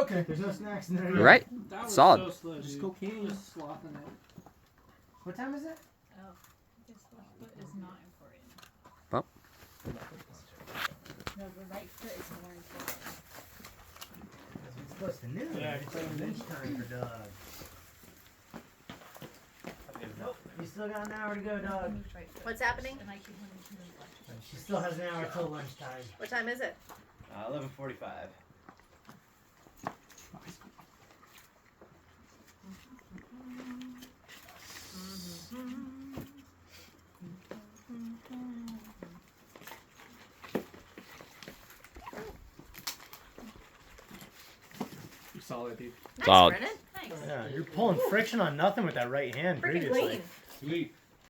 Okay. There's no snacks in there. Right. That was Solid. so slow, Just dude. cocaine. Just slopping it. What time is it? Oh, this left foot is not important. Well. No, the right foot is more important. That's what it's supposed to do. Yeah, It's like lunchtime for Doug. Nope. You still got an hour to go, Doug. Moved right foot What's first, happening? And I keep wanting to move left foot. She still has an hour till lunchtime. What time is it? 11:45. You're solid, dude. Nice, Solid. Brennan. Thanks. Yeah, you're pulling friction on nothing with that right hand Freaking previously. clean. Sweet.